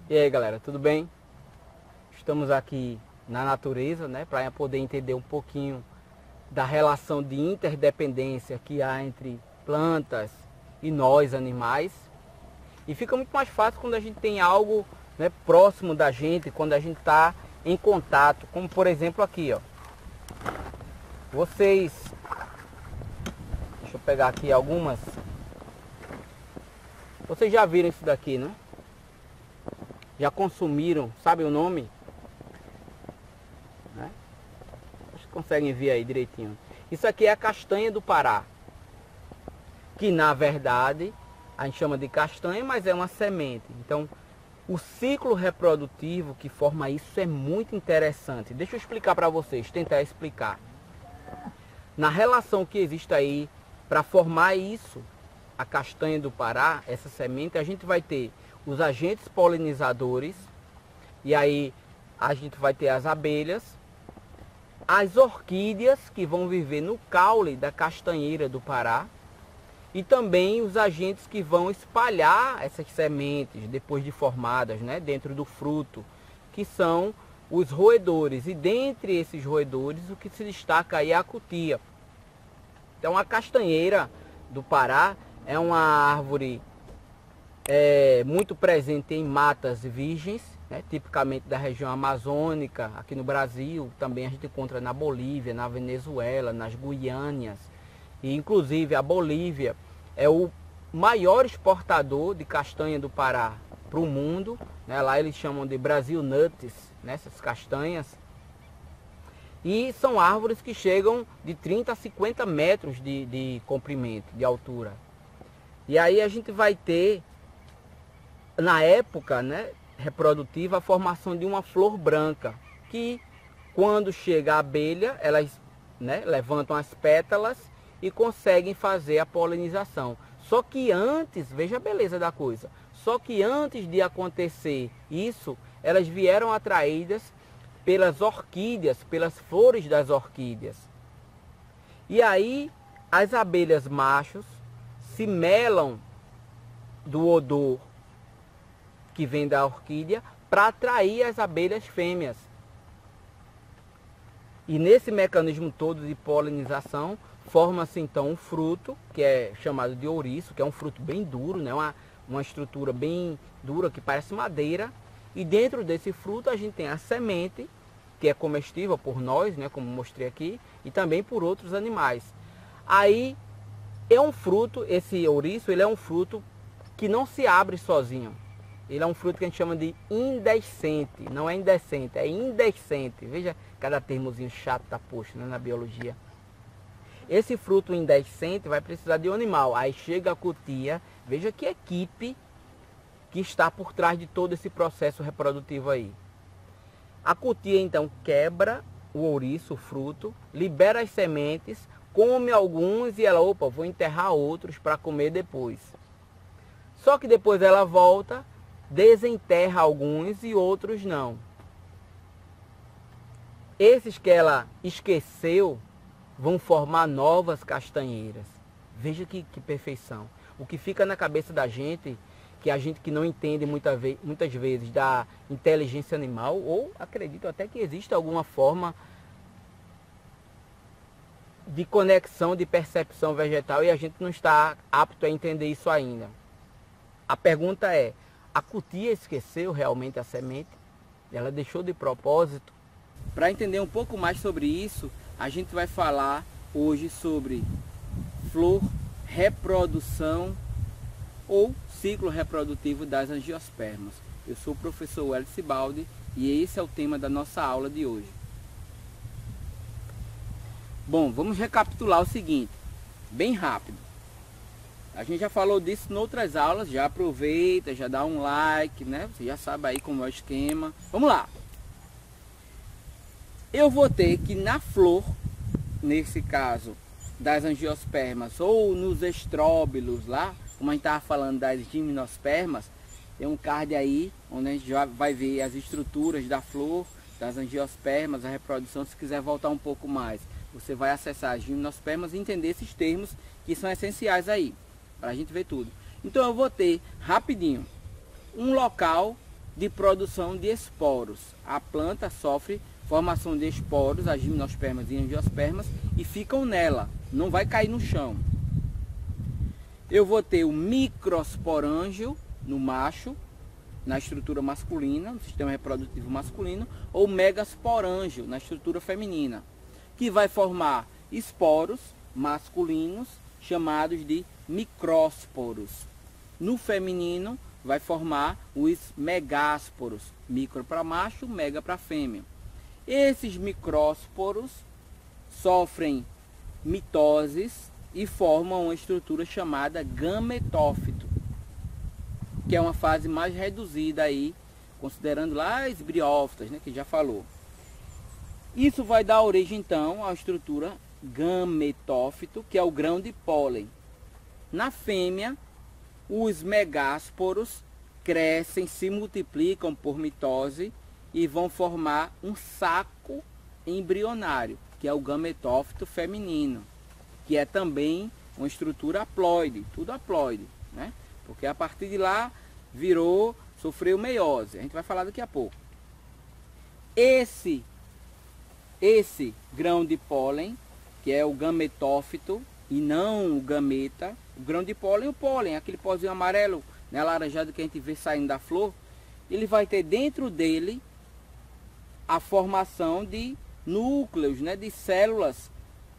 E aí galera, tudo bem? Estamos aqui na natureza, né, para poder entender um pouquinho da relação de interdependência que há entre plantas e nós, animais. E fica muito mais fácil quando a gente tem algo, né, próximo da gente, quando a gente está em contato, como por exemplo aqui, ó. Deixa eu pegar aqui algumas. Vocês já viram isso daqui, né? Já consumiram, sabe o nome? Né? Vocês conseguem ver aí direitinho. Isso aqui é a castanha do Pará, que na verdade a gente chama de castanha, mas é uma semente. Então, o ciclo reprodutivo que forma isso é muito interessante. Deixa eu explicar para vocês, tentar explicar. Na relação que existe aí para formar isso, a castanha do Pará, essa semente, a gente vai ter os agentes polinizadores, e aí a gente vai ter as abelhas, as orquídeas que vão viver no caule da castanheira do Pará, e também os agentes que vão espalhar essas sementes depois de formadas, né, dentro do fruto, que são os roedores. E dentre esses roedores, o que se destaca aí é a cutia. Então a castanheira do Pará é uma árvore muito presente em matas virgens, né, tipicamente da região amazônica, aqui no Brasil. Também a gente encontra na Bolívia, na Venezuela, nas Guianas. E inclusive a Bolívia é o maior exportador de castanha do Pará para o mundo, né? Lá eles chamam de Brasil Nuts, né, essas castanhas. E são árvores que chegam de 30 a 50 metros de comprimento, de altura. E aí a gente vai ter, na época, né, reprodutiva, a formação de uma flor branca, que quando chega a abelha, elas, né, levantam as pétalas e conseguem fazer a polinização. Só que antes, veja a beleza da coisa, só que antes de acontecer isso, elas vieram atraídas pelas orquídeas, pelas flores das orquídeas. E aí as abelhas machos se melam do odor que vem da orquídea para atrair as abelhas fêmeas. E nesse mecanismo todo de polinização, forma-se então um fruto, que é chamado de ouriço, que é um fruto bem duro, né? Uma estrutura bem dura, que parece madeira. E dentro desse fruto a gente tem a semente, que é comestível por nós, né, como mostrei aqui, e também por outros animais. Aí é um fruto, esse ouriço, ele é um fruto que não se abre sozinho. Ele é um fruto que a gente chama de indescente, não é indecente, é indescente. Veja cada termozinho chato da poxa, né, na biologia. Esse fruto indescente vai precisar de um animal. Aí chega a cutia, veja que equipe que está por trás de todo esse processo reprodutivo aí. A cutia então quebra o ouriço, o fruto, libera as sementes, come alguns e ela, opa, vou enterrar outros para comer depois. Só que depois ela volta, desenterra alguns e outros não. Esses que ela esqueceu vão formar novas castanheiras. Veja que perfeição. O que fica na cabeça da gente, que a gente que não entende muitas vezes da inteligência animal, ou acredito até que existe alguma forma de conexão, de percepção vegetal, e a gente não está apto a entender isso ainda. A pergunta é, a cutia esqueceu realmente a semente? Ela deixou de propósito? Para entender um pouco mais sobre isso, a gente vai falar hoje sobre flor, reprodução ou ciclo reprodutivo das angiospermas. Eu sou o professor Wellington Sibaldi e esse é o tema da nossa aula de hoje. Bom, vamos recapitular o seguinte, bem rápido. A gente já falou disso em outras aulas, já aproveita, já dá um like, né? Você já sabe aí como é o esquema. Vamos lá! Eu vou ter que na flor, nesse caso das angiospermas, ou nos estróbilos lá, como a gente estava falando das gimnospermas, tem um card aí, onde a gente já vai ver as estruturas da flor, das angiospermas, a reprodução. Se quiser voltar um pouco mais, você vai acessar as gimnospermas e entender esses termos que são essenciais aí, para a gente ver tudo. Então eu vou ter, rapidinho, um local de produção de esporos. A planta sofre formação de esporos, as gimnospermas e angiospermas, e ficam nela, não vai cair no chão. Eu vou ter o microsporângio no macho, na estrutura masculina, no sistema reprodutivo masculino, ou megasporângio na estrutura feminina, que vai formar esporos masculinos chamados de micrósporos. No feminino vai formar os megásporos, micro para macho, mega para fêmea. Esses micrósporos sofrem mitoses e formam uma estrutura chamada gametófito, que é uma fase mais reduzida aí, considerando lá as briófitas, né, que já falou. Isso vai dar origem então à estrutura gametófito, que é o grão de pólen. Na fêmea, os megásporos crescem, se multiplicam por mitose e vão formar um saco embrionário, que é o gametófito feminino, que é também uma estrutura haploide, tudo haploide, né? Porque a partir de lá sofreu meiose. A gente vai falar daqui a pouco. Esse grão de pólen, que é o gametófito e não o gameta, o grão de pólen, o pólen, aquele pozinho amarelo, né, alaranjado que a gente vê saindo da flor, ele vai ter dentro dele a formação de núcleos, né, de células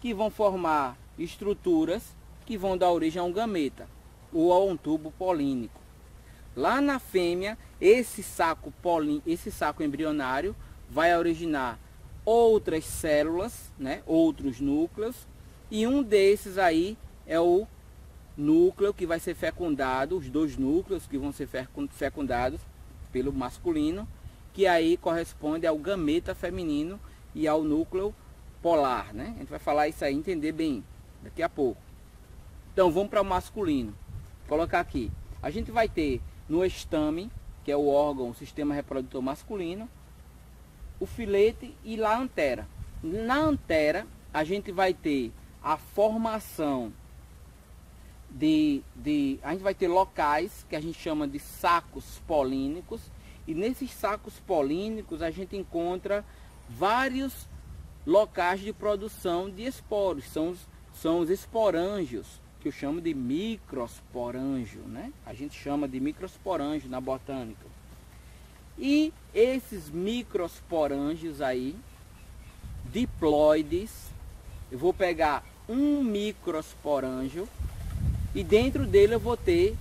que vão formar estruturas que vão dar origem a um gameta ou a um tubo polínico. Lá na fêmea, esse saco embrionário vai originar outras células, né, outros núcleos, e um desses aí é o núcleo que vai ser fecundado, os dois núcleos que vão ser fecundados pelo masculino, que aí corresponde ao gameta feminino e ao núcleo polar, né? A gente vai falar isso aí, entender bem daqui a pouco. Então vamos para o masculino. Vou colocar aqui. A gente vai ter no estame, que é o órgão, o sistema reprodutor masculino, o filete e a antera. Na antera a gente vai ter a formação a gente vai ter locais que a gente chama de sacos polínicos, e nesses sacos polínicos a gente encontra vários locais de produção de esporos, são os esporângios, que eu chamo de microsporângio, né? A gente chama de microsporângio na botânica. E esses microsporângios aí, diploides, eu vou pegar um microsporângio e dentro dele eu vou ter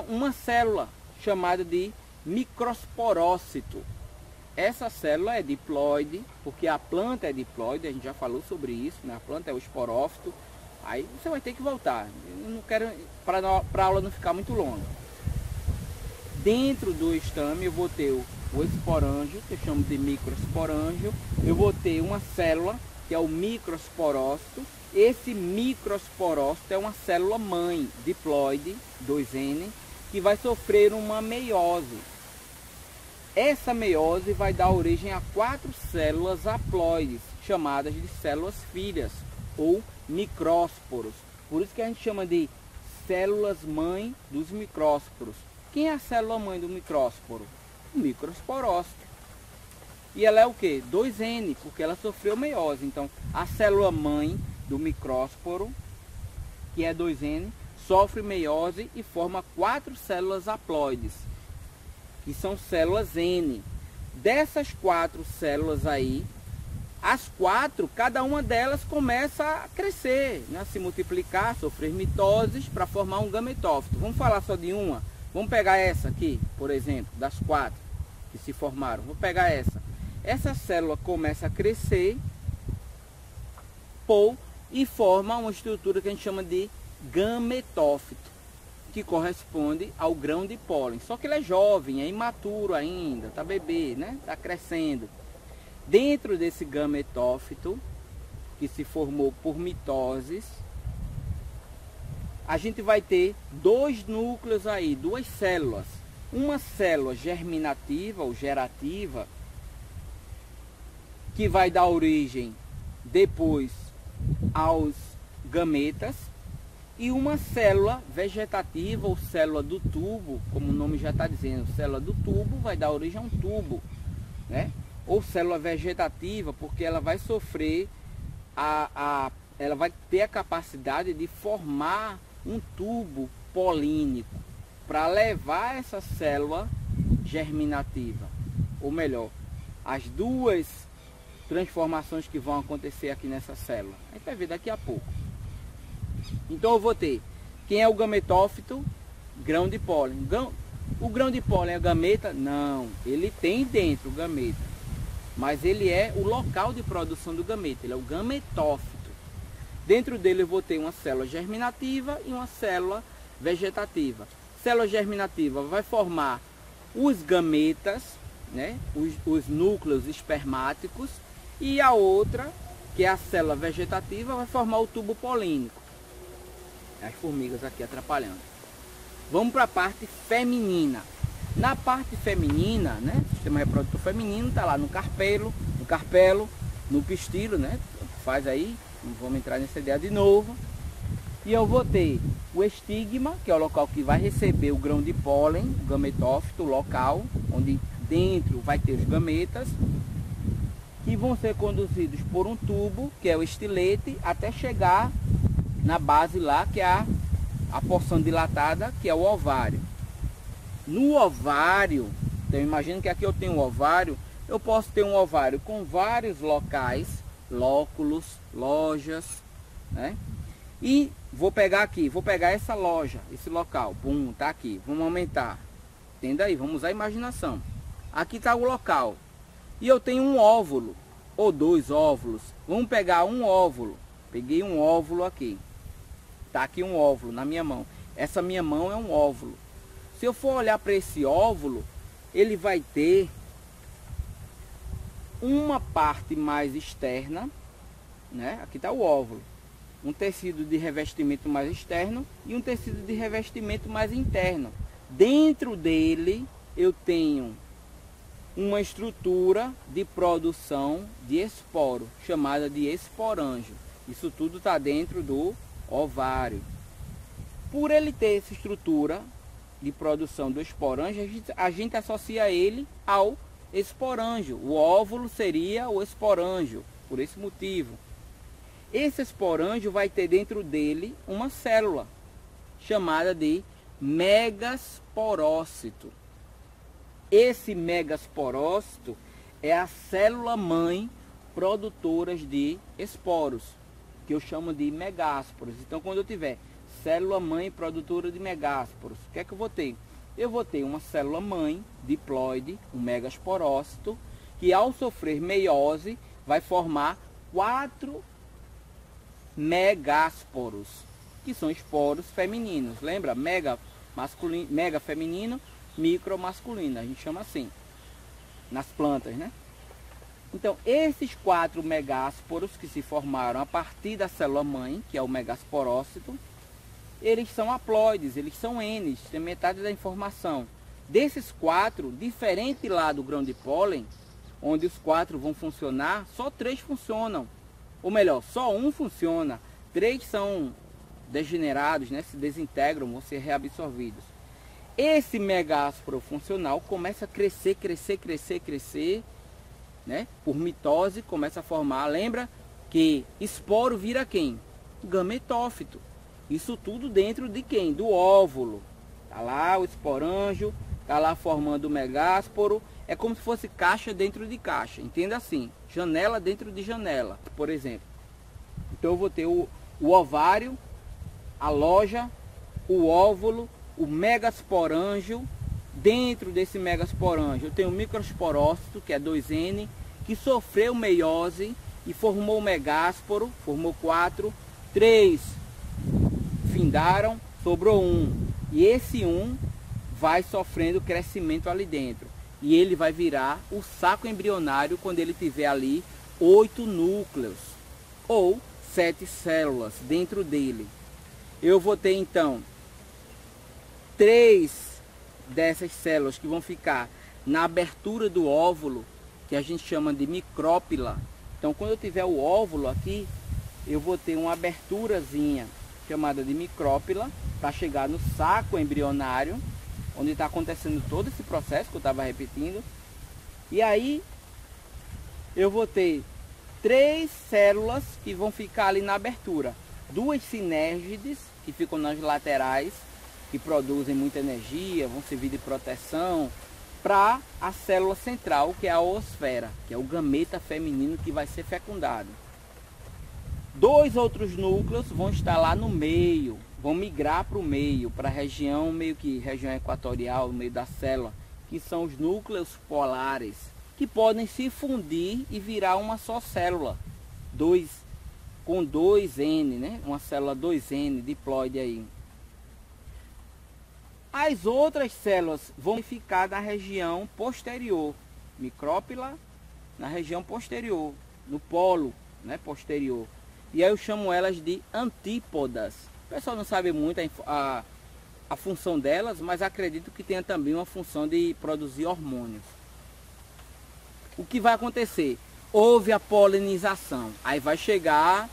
uma célula chamada de microsporócito. Essa célula é diploide, porque a planta é diploide, a gente já falou sobre isso, né? A planta é o esporófito. Aí você vai ter que voltar. Eu não quero, para a aula não ficar muito longa. Dentro do estame eu vou ter o esporângio, que eu chamo de microsporângio. Eu vou ter uma célula, que é o microsporócito. Esse microsporócito é uma célula mãe, diploide, 2N, que vai sofrer uma meiose. Essa meiose vai dar origem a 4 células haploides, chamadas de células filhas, ou micrósporos. Por isso que a gente chama de células mãe dos micrósporos. Quem é a célula mãe do micrósporo? O microsporócito. E ela é o que? 2N, porque ela sofreu meiose. Então, a célula mãe do micrósporo, que é 2N, sofre meiose e forma 4 células haploides, que são células N. Dessas 4 células aí, as 4, cada uma delas começa a crescer, né? A se multiplicar, sofrer mitoses para formar um gametófito. Vamos falar só de uma? Vamos pegar essa aqui, por exemplo, das 4 que se formaram. Vou pegar essa. Essa célula começa a crescer e forma uma estrutura que a gente chama de gametófito, que corresponde ao grão de pólen. Só que ele é jovem, é imaturo ainda, está bebê, né? Está crescendo. Dentro desse gametófito, que se formou por mitoses, a gente vai ter 2 núcleos aí, 2 células. Uma célula germinativa ou gerativa, que vai dar origem depois aos gametas, e uma célula vegetativa ou célula do tubo, como o nome já está dizendo, célula do tubo vai dar origem a um tubo, né? Ou célula vegetativa, porque ela vai sofrer, ela vai ter a capacidade de formar um tubo polínico para levar essa célula germinativa, ou melhor, as duas transformações que vão acontecer aqui nessa célula. A gente vai ver daqui a pouco. Então eu vou ter, quem é o gametófito? Grão de pólen. O grão de pólen é gameta? Não, ele tem dentro o gameta, mas ele é o local de produção do gameta, ele é o gametófito. Dentro dele eu vou ter uma célula germinativa e uma célula vegetativa. Célula germinativa vai formar os gametas, né? os núcleos espermáticos, e a outra, que é a célula vegetativa, vai formar o tubo polínico. As formigas aqui atrapalhando. Vamos para a parte feminina. Na parte feminina, né? O sistema reprodutor feminino está lá no carpelo, no pistilo, né? Faz aí, não vamos entrar nessa ideia de novo. E eu vou ter o estigma, que é o local que vai receber o grão de pólen, o gametófito, o local onde dentro vai ter os gametas, que vão ser conduzidos por um tubo, que é o estilete, até chegar na base lá, que é a porção dilatada, que é o ovário. No ovário, então imagina que aqui eu tenho um ovário, eu posso ter um ovário com vários locais, lóculos, lojas, né? E vou pegar aqui, vou pegar essa loja, esse local, bum, tá aqui, vamos aumentar. Entenda aí, vamos usar a imaginação. Aqui está o local. E eu tenho um óvulo, ou dois óvulos. Vamos pegar um óvulo. Peguei um óvulo aqui. Tá aqui um óvulo na minha mão. Essa minha mão é um óvulo. Se eu for olhar para esse óvulo, ele vai ter uma parte mais externa, né? Aqui está o óvulo. Um tecido de revestimento mais externo e um tecido de revestimento mais interno. Dentro dele eu tenho uma estrutura de produção de esporo, chamada de esporângio. Isso tudo está dentro do ovário. Por ele ter essa estrutura de produção do esporângio, a gente associa ele ao esporângio. O óvulo seria o esporângio, por esse motivo. Esse esporângio vai ter dentro dele uma célula chamada de megasporócito. Esse megasporócito é a célula mãe produtora de esporos, que eu chamo de megásporos. Então, quando eu tiver célula mãe produtora de megásporos, o que é que eu vou ter? Eu vou ter uma célula mãe diploide, um megasporócito, que ao sofrer meiose vai formar 4 megásporos, que são esporos femininos. Lembra? Mega masculino, mega feminino, micro masculino, a gente chama assim nas plantas, né? Então, esses 4 megásporos que se formaram a partir da célula mãe, que é o megasporócito, eles são haploides, eles são Ns, tem metade da informação. Desses 4, diferente lá do grão de pólen, onde os 4 vão funcionar, só 3 funcionam. Ou melhor, só um funciona. 3 são degenerados, né? Se desintegram, vão ser reabsorvidos. Esse megásporo funcional começa a crescer, né? Por mitose começa a formar. Lembra que esporo vira quem? Gametófito. Isso tudo dentro de quem? Do óvulo. Tá lá o esporângio, tá lá formando o megásporo. É como se fosse caixa dentro de caixa. Entenda assim, janela dentro de janela, por exemplo. Então eu vou ter o ovário, a loja, o óvulo, o megasporângio. Dentro desse megasporângio eu tenho o microsporócito, que é 2N, que sofreu meiose e formou o megásporo, formou 4, 3 findaram, sobrou 1. E esse 1 vai sofrendo crescimento ali dentro. E ele vai virar o saco embrionário quando ele tiver ali 8 núcleos ou 7 células dentro dele. Eu vou ter então 3 dessas células que vão ficar na abertura do óvulo, que a gente chama de micrópila. Então, quando eu tiver o óvulo aqui, eu vou ter uma aberturazinha, chamada de micrópila, para chegar no saco embrionário, onde está acontecendo todo esse processo que eu estava repetindo. E aí eu vou ter 3 células que vão ficar ali na abertura. 2 sinérgides, que ficam nas laterais, que produzem muita energia, vão servir de proteção, para a célula central, que é a oosfera, que é o gameta feminino que vai ser fecundado. 2 outros núcleos vão estar lá no meio, vão migrar para o meio, para a região, meio que região equatorial, no meio da célula, que são os núcleos polares, que podem se fundir e virar uma só célula, com 2N, né? Uma célula 2N, diploide aí. As outras células vão ficar na região posterior, micrópila na região posterior, no polo, né, posterior. E aí eu chamo elas de antípodas. O pessoal não sabe muito a função delas, mas acredito que tenha também uma função de produzir hormônios. O que vai acontecer? Houve a polinização, aí vai chegar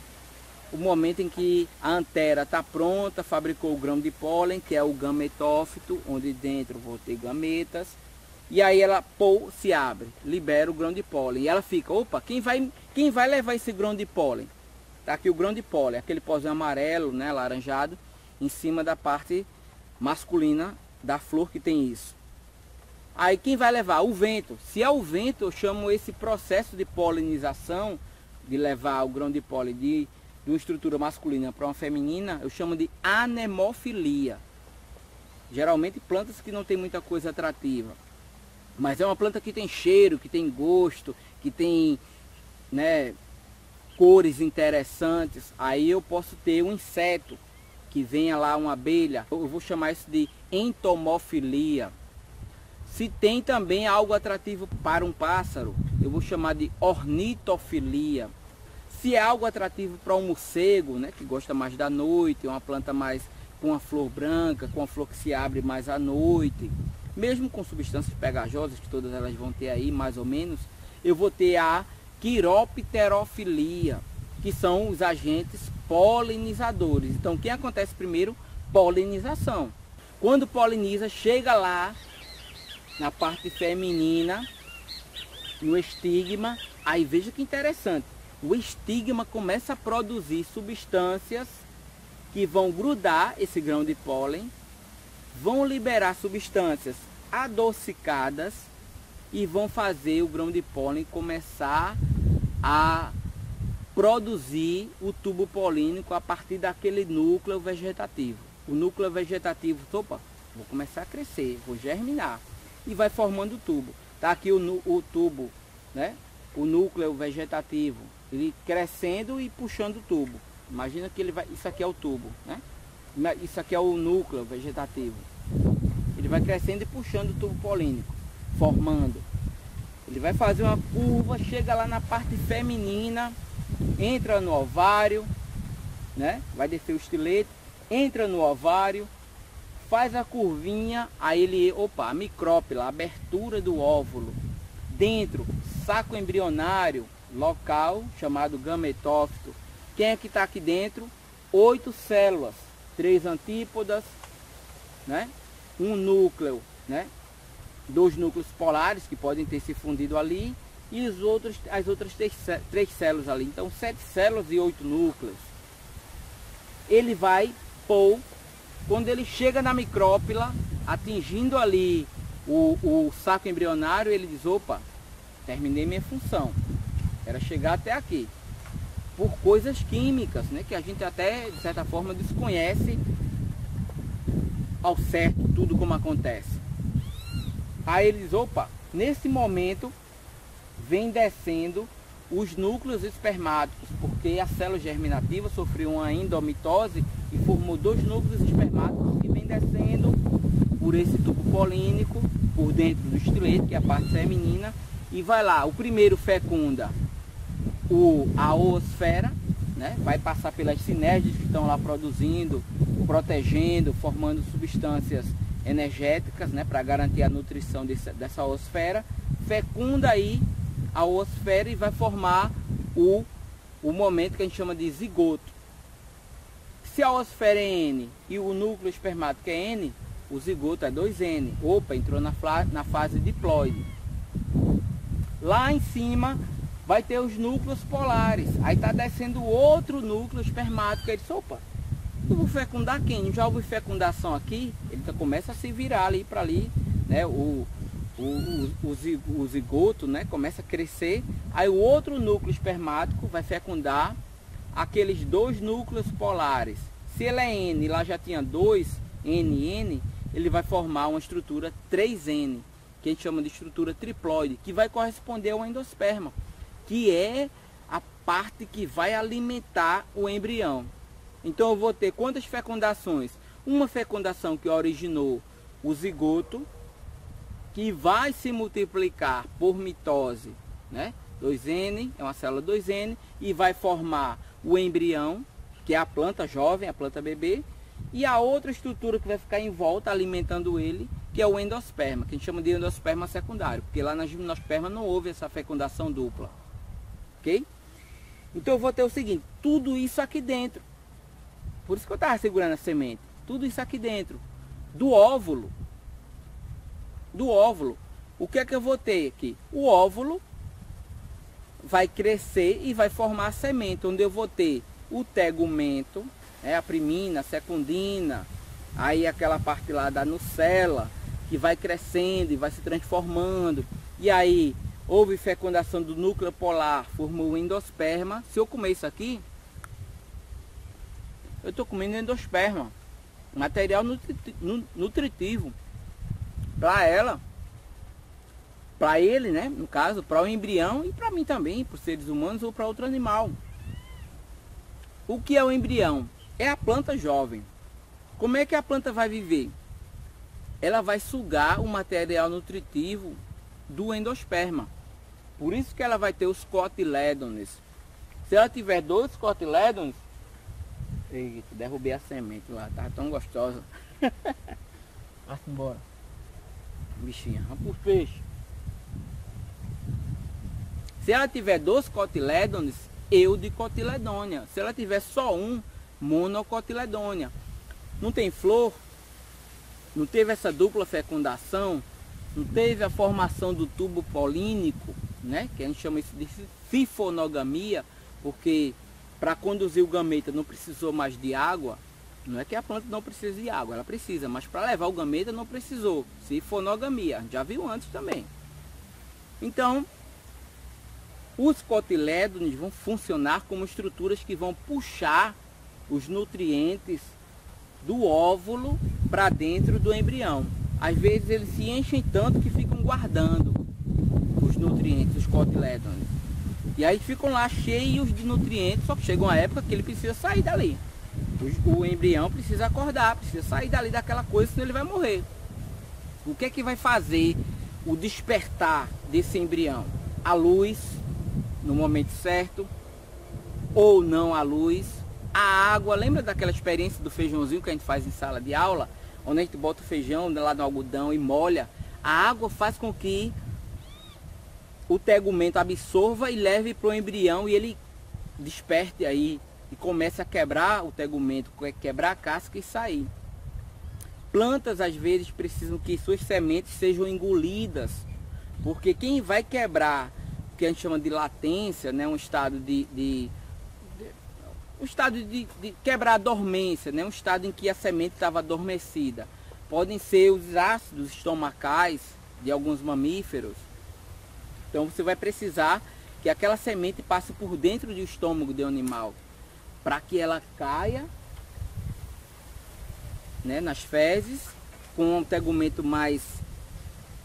o momento em que a antera está pronta, fabricou o grão de pólen, que é o gametófito, onde dentro vou ter gametas, e aí ela se abre, libera o grão de pólen, e ela fica, opa, quem vai levar esse grão de pólen? Está aqui o grão de pólen, aquele pozinho amarelo, né, alaranjado, em cima da parte masculina da flor que tem isso. Aí quem vai levar? O vento. Se é o vento, eu chamo esse processo de polinização, de levar o grão de pólen de uma estrutura masculina para uma feminina, eu chamo de anemofilia. Geralmente plantas que não tem muita coisa atrativa, mas é uma planta que tem cheiro, que tem gosto, que tem, né, cores interessantes. Aí eu posso ter um inseto que venha lá, uma abelha, eu vou chamar isso de entomofilia. Se tem também algo atrativo para um pássaro, eu vou chamar de ornitofilia. Se é algo atrativo para um morcego, né, que gosta mais da noite, uma planta mais com uma flor branca, com uma flor que se abre mais à noite, mesmo com substâncias pegajosas, que todas elas vão ter aí mais ou menos, eu vou ter a quiropterofilia, que são os agentes polinizadores. Então, quem acontece primeiro? Polinização. Quando poliniza, chega lá na parte feminina, no estigma, aí veja que interessante. O estigma começa a produzir substâncias que vão grudar esse grão de pólen, vão liberar substâncias adocicadas e vão fazer o grão de pólen começar a produzir o tubo polínico a partir daquele núcleo vegetativo. O núcleo vegetativo, opa, vou começar a crescer, vou germinar e vai formando o tubo. Tá aqui o tubo, né? O núcleo vegetativo, ele crescendo e puxando o tubo. Imagina que ele vai, isso aqui é o tubo, né? Isso aqui é o núcleo vegetativo. Ele vai crescendo e puxando o tubo polínico, formando. Ele vai fazer uma curva, chega lá na parte feminina, entra no ovário, né? Vai descer o estilete, entra no ovário, faz a curvinha, aí ele, opa, a micrópila, a abertura do óvulo. Dentro, saco embrionário, local, chamado gametófito. Quem é que está aqui dentro? 8 células, 3 antípodas, né? Um núcleo, né? 2 núcleos polares que podem ter se fundido ali e as outras 3 células ali. Então 7 células e 8 núcleos. Ele vai pôr, quando ele chega na micrópila, atingindo ali o saco embrionário, ele diz, opa, terminei minha função. Era chegar até aqui. Por coisas químicas, né, que a gente até, de certa forma, desconhece ao certo tudo como acontece. Aí ele diz, opa, nesse momento vem descendo os núcleos espermáticos, porque a célula germinativa sofreu uma endomitose e formou 2 núcleos espermáticos que vem descendo por esse tubo polínico, por dentro do estilete, que é a parte feminina, e vai lá, o primeiro fecunda a oosfera, né? Vai passar pelas sinérgides que estão lá produzindo, protegendo, formando substâncias energéticas, né? Para garantir a nutrição dessa oosfera, fecunda aí a oosfera e vai formar o momento que a gente chama de zigoto. Se a oosfera é N e o núcleo espermático é N, o zigoto é 2N. Opa, entrou na fase diploide. Lá em cima vai ter os núcleos polares. Aí está descendo outro núcleo espermático. Ele disse, opa, eu vou fecundar quem? Já houve fecundação aqui? Ele começa a se virar ali para ali, né? O zigoto, né? Começa a crescer. Aí o outro núcleo espermático vai fecundar aqueles dois núcleos polares. Se ele é N, lá já tinha 2NN, ele vai formar uma estrutura 3N, que a gente chama de estrutura triploide, que vai corresponder ao endosperma, que é a parte que vai alimentar o embrião. Então eu vou ter quantas fecundações? Uma fecundação que originou o zigoto, que vai se multiplicar por mitose, né? 2N, é uma célula 2N, e vai formar o embrião, que é a planta jovem, a planta bebê, e a outra estrutura que vai ficar em volta alimentando ele, que é o endosperma, que a gente chama de endosperma secundário, porque lá na gimnosperma não houve essa fecundação dupla. Ok? Então eu vou ter o seguinte, tudo isso aqui dentro. Por isso que eu estava segurando a semente. Tudo isso aqui dentro. Do óvulo. Do óvulo. O que é que eu vou ter aqui? O óvulo vai crescer e vai formar a semente, onde eu vou ter o tegumento, a primina, a secundina, aí aquela parte lá da nucela, que vai crescendo e vai se transformando. E aí houve fecundação do núcleo polar, formou o endosperma. Se eu comer isso aqui, eu estou comendo endosperma, material nutritivo para ela, para ele, né? No caso, para o embrião e para mim também, para os seres humanos ou para outro animal. O que é o embrião? É a planta jovem. Como é que a planta vai viver? Ela vai sugar o material nutritivo do endosperma. Por isso que ela vai ter os cotilédones. Se ela tiver 2 cotilédones, eita, derrubei a semente lá, tava tão gostosa. Vá-se embora. Bichinha, vamos por peixe. Se ela tiver 2 cotilédones, eudicotiledônia. Se ela tiver só um, monocotiledônia. Não tem flor, não teve essa dupla fecundação, não teve a formação do tubo polínico, né? Que a gente chama isso de sifonogamia, porque para conduzir o gameta não precisou mais de água. Não é que a planta não precisa de água, ela precisa, mas para levar o gameta não precisou. Sifonogamia, já viu antes também. Então, os cotilédones vão funcionar como estruturas que vão puxar os nutrientes do óvulo para dentro do embrião. Às vezes eles se enchem tanto que ficam guardando os nutrientes, os cotilédones. E aí ficam lá cheios de nutrientes, só que chega uma época que ele precisa sair dali. O embrião precisa acordar, precisa sair dali daquela coisa, senão ele vai morrer. O que é que vai fazer o despertar desse embrião? A luz, no momento certo, ou não a luz. A água, lembra daquela experiência do feijãozinho que a gente faz em sala de aula? Onde a gente bota o feijão lá no algodão e molha. A água faz com que o tegumento absorva e leve para o embrião e ele desperte aí e comece a quebrar o tegumento, quebrar a casca e sair. Plantas às vezes precisam que suas sementes sejam engolidas, porque quem vai quebrar o que a gente chama de latência, né, um estado de quebrar a dormência, né, um estado em que a semente estava adormecida. Podem ser os ácidos estomacais de alguns mamíferos. Então você vai precisar que aquela semente passe por dentro do estômago do animal, para que ela caia, né, nas fezes, com um tegumento mais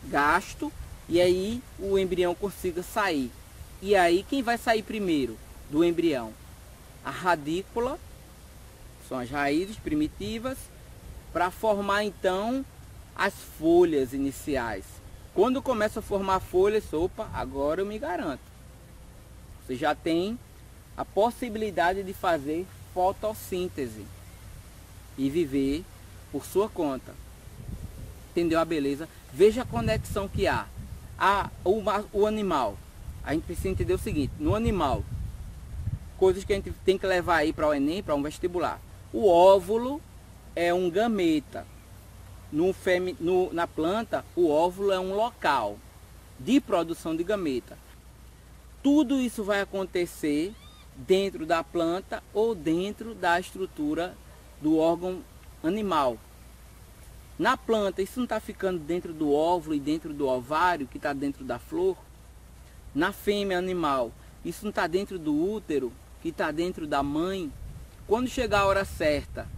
gasto, e aí o embrião consiga sair. E aí quem vai sair primeiro do embrião? A radícula, são as raízes primitivas, para formar então as folhas iniciais. Quando começa a formar folhas, opa, agora eu me garanto. Você já tem a possibilidade de fazer fotossíntese e viver por sua conta. Entendeu a beleza? Veja a conexão que há. O animal. A gente precisa entender o seguinte, no animal, coisas que a gente tem que levar aí para o Enem, para um vestibular. O óvulo é um gameta. Na planta, o óvulo é um local de produção de gameta. Tudo isso vai acontecer dentro da planta ou dentro da estrutura do órgão animal. Na planta, isso não está ficando dentro do óvulo e dentro do ovário, que está dentro da flor. Na fêmea animal, isso não está dentro do útero, que está dentro da mãe. Quando chegar a hora certa,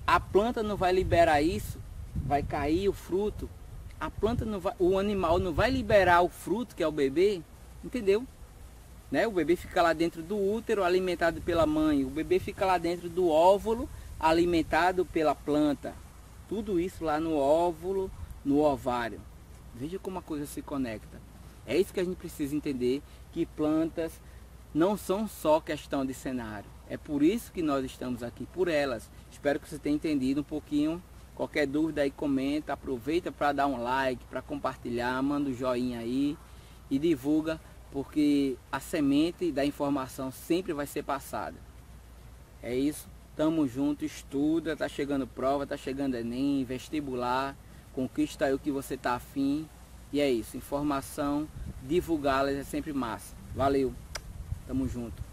a planta não vai liberar isso, vai cair o fruto. A planta não vai, o animal não vai liberar o fruto, que é o bebê, entendeu? Né? O bebê fica lá dentro do útero, alimentado pela mãe. O bebê fica lá dentro do óvulo, alimentado pela planta. Tudo isso lá no óvulo, no ovário. Veja como a coisa se conecta. É isso que a gente precisa entender, que plantas não são só questão de cenário. É por isso que nós estamos aqui, por elas. Espero que você tenha entendido um pouquinho. Qualquer dúvida aí, comenta, aproveita para dar um like, para compartilhar, manda um joinha aí e divulga, porque a semente da informação sempre vai ser passada. É isso, tamo junto, estuda, tá chegando prova, tá chegando Enem, vestibular, conquista aí o que você tá afim. E é isso, informação, divulgá-las é sempre massa. Valeu, tamo junto.